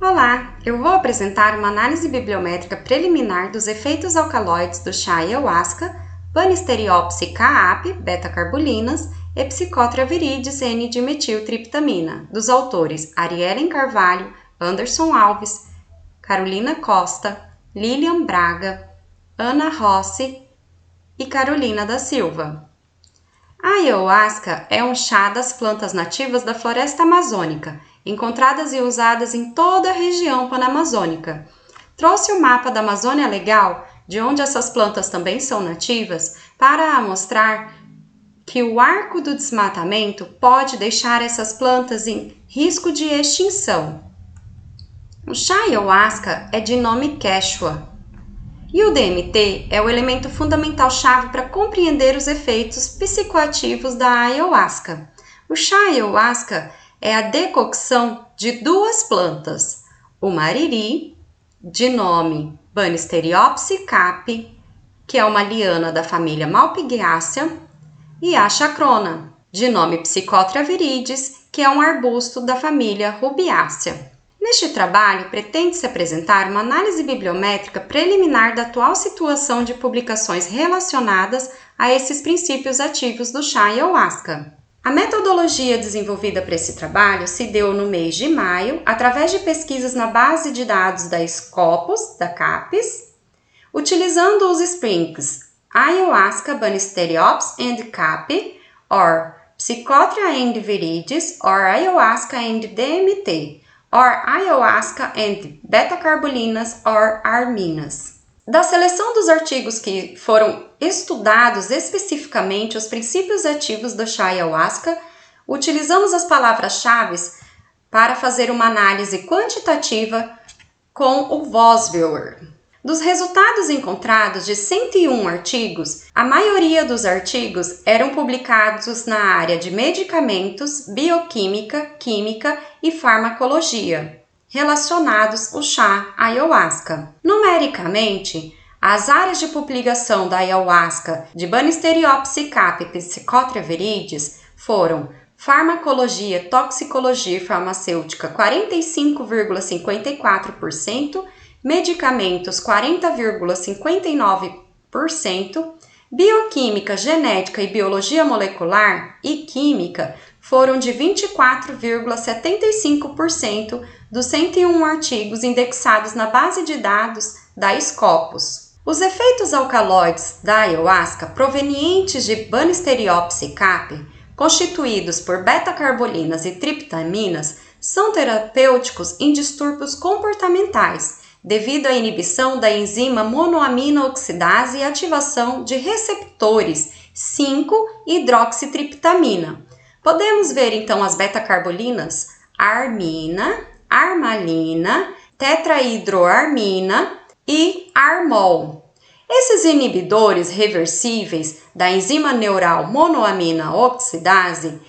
Olá, eu vou apresentar uma análise bibliométrica preliminar dos efeitos alcaloides do chá ayahuasca, Banisteriopsis caapi, beta-carbulinas e Psychotria viridis N-dimetiltriptamina, dos autores Ariellen Carvalho, Anderson Alves, Carolina Costa, Lilian Braga, Ana Rossi e Carolina da Silva. A ayahuasca é um chá das plantas nativas da floresta amazônica, encontradas e usadas em toda a região panamazônica. Trouxe o mapa da Amazônia Legal, de onde essas plantas também são nativas, para mostrar que o arco do desmatamento pode deixar essas plantas em risco de extinção. O chá ayahuasca é de nome Quechua. E o DMT é o elemento fundamental-chave para compreender os efeitos psicoativos da ayahuasca. O chá ayahuasca é a decocção de duas plantas, o mariri, de nome Banisteriopsis caapi, que é uma liana da família Malpighiaceae, e a chacrona, de nome Psychotria viridis, que é um arbusto da família Rubiaceae. Neste trabalho, pretende-se apresentar uma análise bibliométrica preliminar da atual situação de publicações relacionadas a esses princípios ativos do chá ayahuasca. A metodologia desenvolvida para esse trabalho se deu no mês de maio, através de pesquisas na base de dados da Scopus, da CAPES, utilizando os sprints Ayahuasca Banisteriopsis and caapi, or Psychotria and viridis, or Ayahuasca and DMT, or Ayahuasca and beta-carbulinas or arminas. Da seleção dos artigos que foram estudados especificamente os princípios ativos do chá ayahuasca, utilizamos as palavras-chave para fazer uma análise quantitativa com o Vosviewer. Dos resultados encontrados de 101 artigos, a maioria dos artigos eram publicados na área de medicamentos, bioquímica, química e farmacologia, relacionados ao chá ayahuasca. Numericamente, as áreas de publicação da ayahuasca de Banisteriopsis caapi e Psychotria viridis foram farmacologia, toxicologia e farmacêutica 45,54%, medicamentos 40,59%, bioquímica, genética e biologia molecular e química foram de 24,75% dos 101 artigos indexados na base de dados da Scopus. Os efeitos alcaloides da ayahuasca provenientes de Banisteriopsis caapi, constituídos por beta-carbulinas e triptaminas, são terapêuticos em distúrbios comportamentais, devido à inibição da enzima monoamina oxidase e ativação de receptores 5-hidroxitriptamina. Podemos ver então as beta-carbulinas armina, armalina, tetrahidroarmina e armol. Esses inibidores reversíveis da enzima neural monoamina oxidase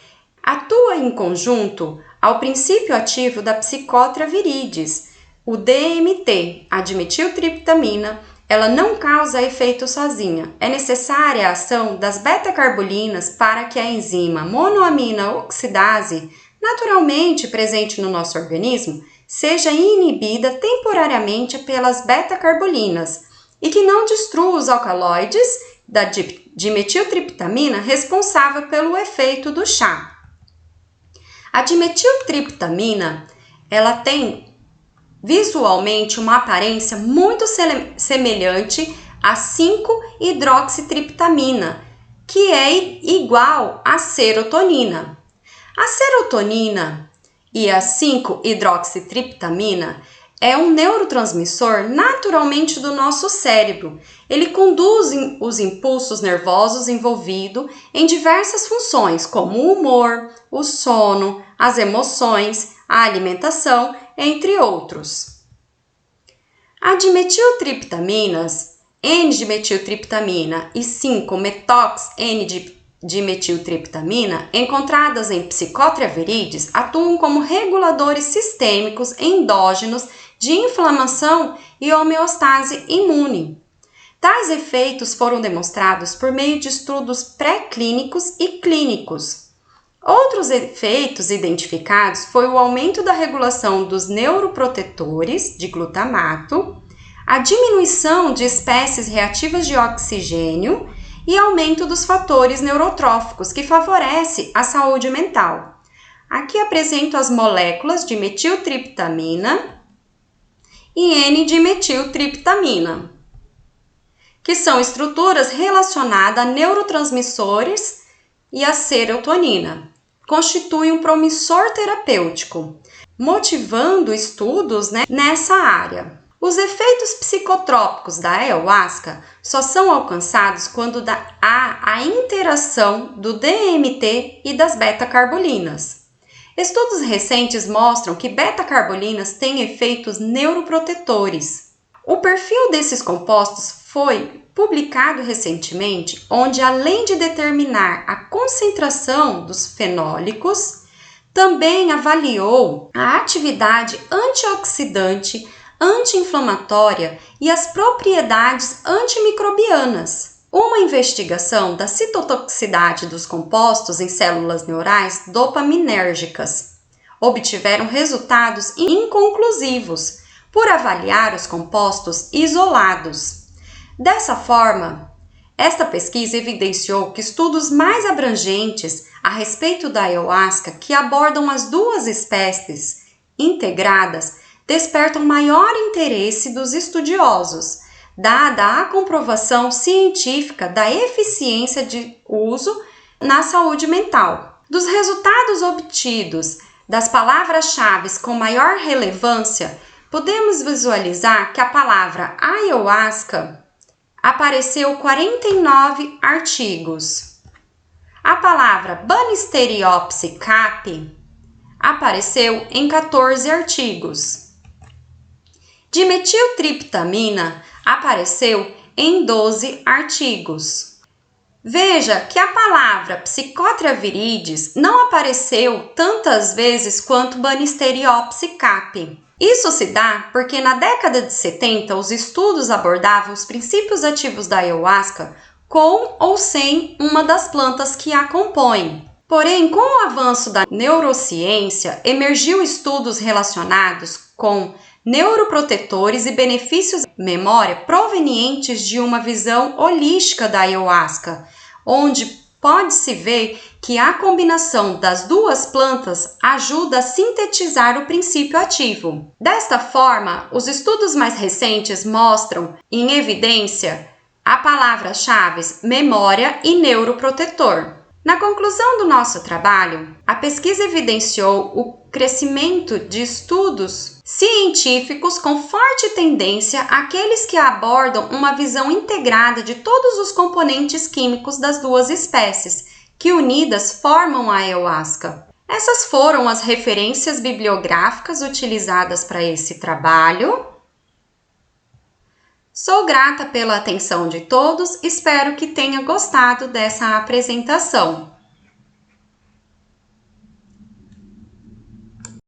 atuam em conjunto ao princípio ativo da Psychotria viridis, o DMT, a dimetiltriptamina. Ela não causa efeito sozinha. É necessária a ação das beta-carbulinas para que a enzima monoamina oxidase, naturalmente presente no nosso organismo, seja inibida temporariamente pelas beta-carbulinas e que não destrua os alcaloides da dimetiltriptamina responsável pelo efeito do chá. A dimetiltriptamina, ela tem visualmente uma aparência muito semelhante a 5-hidroxitriptamina, que é igual à serotonina. A serotonina e a 5-hidroxitriptamina é um neurotransmissor naturalmente do nosso cérebro. Ele conduz os impulsos nervosos envolvidos em diversas funções, como o humor, o sono, as emoções, a alimentação, entre outros. A dimetiltriptaminas, N-dimetiltriptamina e 5-metox-N-dimetiltriptamina, encontradas em Psychotria viridis, atuam como reguladores sistêmicos endógenos de inflamação e homeostase imune. Tais efeitos foram demonstrados por meio de estudos pré-clínicos e clínicos. Outros efeitos identificados foi o aumento da regulação dos neuroprotetores de glutamato, a diminuição de espécies reativas de oxigênio e aumento dos fatores neurotróficos, que favorece a saúde mental. Aqui apresento as moléculas de metiltriptamina e N-dimetiltriptamina, que são estruturas relacionadas a neurotransmissores e a serotonina. Constituem um promissor terapêutico, motivando estudos nessa área. Os efeitos psicotrópicos da ayahuasca só são alcançados quando há a interação do DMT e das beta-carbolina. Estudos recentes mostram que beta-carbolinas têm efeitos neuroprotetores. O perfil desses compostos foi publicado recentemente, onde além de determinar a concentração dos fenólicos, também avaliou a atividade antioxidante, anti-inflamatória e as propriedades antimicrobianas. Uma investigação da citotoxicidade dos compostos em células neurais dopaminérgicas obtiveram resultados inconclusivos por avaliar os compostos isolados. Dessa forma, esta pesquisa evidenciou que estudos mais abrangentes a respeito da ayahuasca, que abordam as duas espécies integradas, despertam maior interesse dos estudiosos, dada a comprovação científica da eficiência de uso na saúde mental. Dos resultados obtidos das palavras-chave com maior relevância, podemos visualizar que a palavra ayahuasca apareceu 49 artigos. A palavra Banisteriopsis capi apareceu em 14 artigos. Dimetiltriptamina apareceu em 12 artigos. Veja que a palavra Psychotria viridis não apareceu tantas vezes quanto Banisteriopsis capi. Isso se dá porque na década de 70 os estudos abordavam os princípios ativos da ayahuasca com ou sem uma das plantas que a compõem. Porém, com o avanço da neurociência, emergiu estudos relacionados com neuroprotetores e benefícios de memória provenientes de uma visão holística da ayahuasca, onde pode-se ver que a combinação das duas plantas ajuda a sintetizar o princípio ativo. Desta forma, os estudos mais recentes mostram em evidência a palavra-chave memória e neuroprotetor. Na conclusão do nosso trabalho, a pesquisa evidenciou o crescimento de estudos científicos com forte tendência àqueles que abordam uma visão integrada de todos os componentes químicos das duas espécies, que unidas formam a ayahuasca. Essas foram as referências bibliográficas utilizadas para esse trabalho. Sou grata pela atenção de todos, espero que tenha gostado dessa apresentação.